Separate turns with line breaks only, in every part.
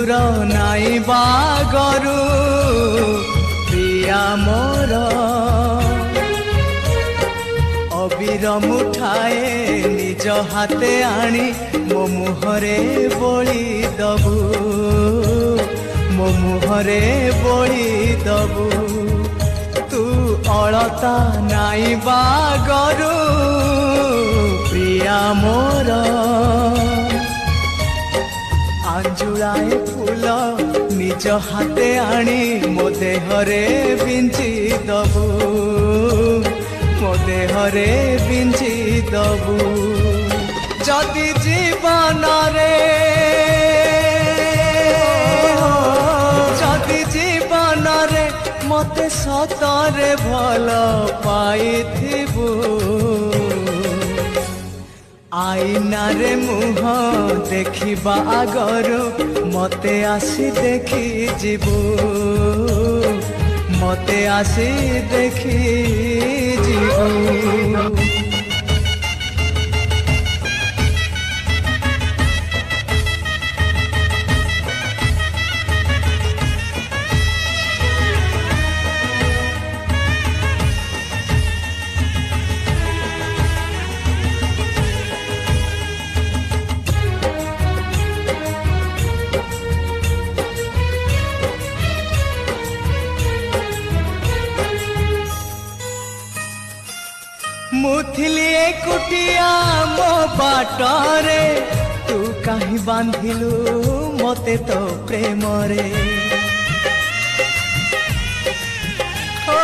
सिंदूर नाई बागरू प्रिया मोर अबीर मुठाए निज हाथे आनी मो मुहरे बोली दबू मो मुहरे बोली दबू तू अलता नाई बागरू प्रिया मोर आंजुलाए फूल निज हाथे आनी मो देहरे बिंची दबू मो देहरे बिंची दबू जदि जीवन रे जदि जीवन रे मते सतरे भल पाइथिबू आईना रे मुह देखिबा आगरू मते आसी देखी जीवू मते आसी देखी जीवू मुथिली एकुटिया मो बाटरे तू कहीं बांधिलु मते तो प्रेम रे ओ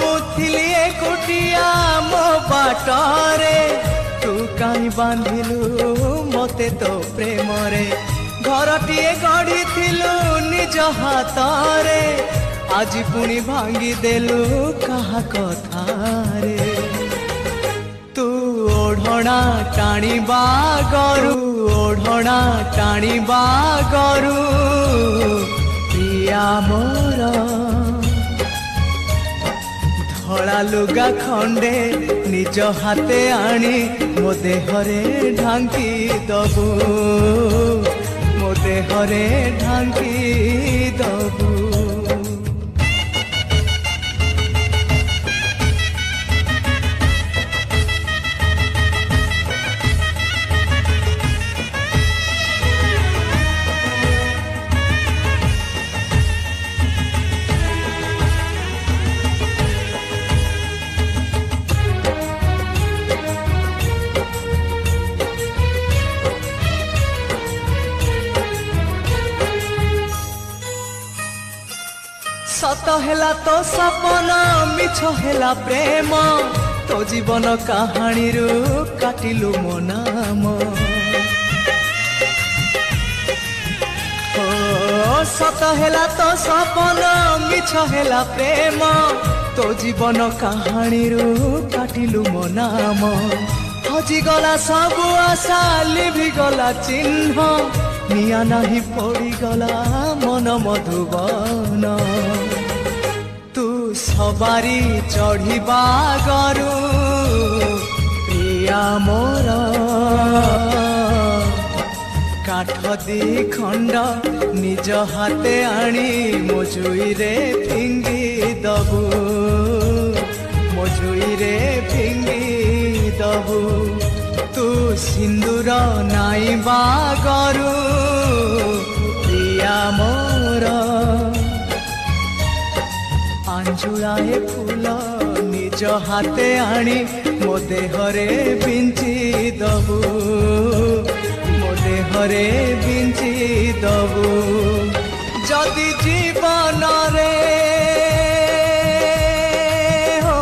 मुथिली एकुटिया मो बाटरे तू कहीं बांधिलु मते तो प्रेम रे घरटिए गढ़ी निज हाथरे आज पुणी भांगी देलु कहा कथा रे तू ओढ़ना टाणी बागरू ओढ़ना टाणी बागरू प्रिया मोर धला लुगा खंडे निज हाथे आनी मो देहरे ढांकी दबू मो देहरे ढांकी दबू सत हेला तो सपना मिछ हेला प्रेम तो जीवन कहानी रू काटिलु मो नाम सत हेला तो सपना मिछ हेला प्रेम तो जीवन कहानी रू काटिलु मो नाम हजी गला सब आशा लिभि गला चिन्ह निया नहीं पड़ी गला मन मधुबन तू सवारी चढ़िबा गरू प्रिया मोर काठ दी खंड निज हाथे आनी मजुई रे फिंगी दबू मजुई रे फिंगी दबू तू सिंदूर नाई बागरू प्रिया मोर आंजुलाए फूल निज हाथे आनी मो देहरे बिंची दबू मो देहरे बिंची दबू जदि जीवन रे हो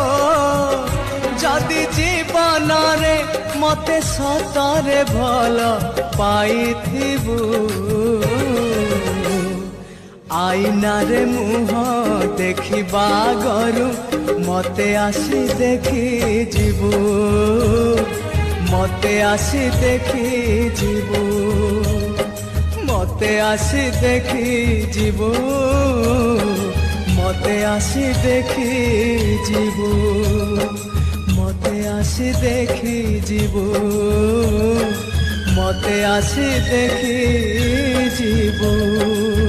जदि जीवन रे मते सतरे भल पाइथिबू आईना रे मुह देखिबा गरू मते आसी देखी जीवू मते आसी देखी जीवू मते आसी देखी जीवू मते आसी देखी जीवू मते आसी देखी जीवू ମତେ ଆସି ଦେଖି ଯିବୁ।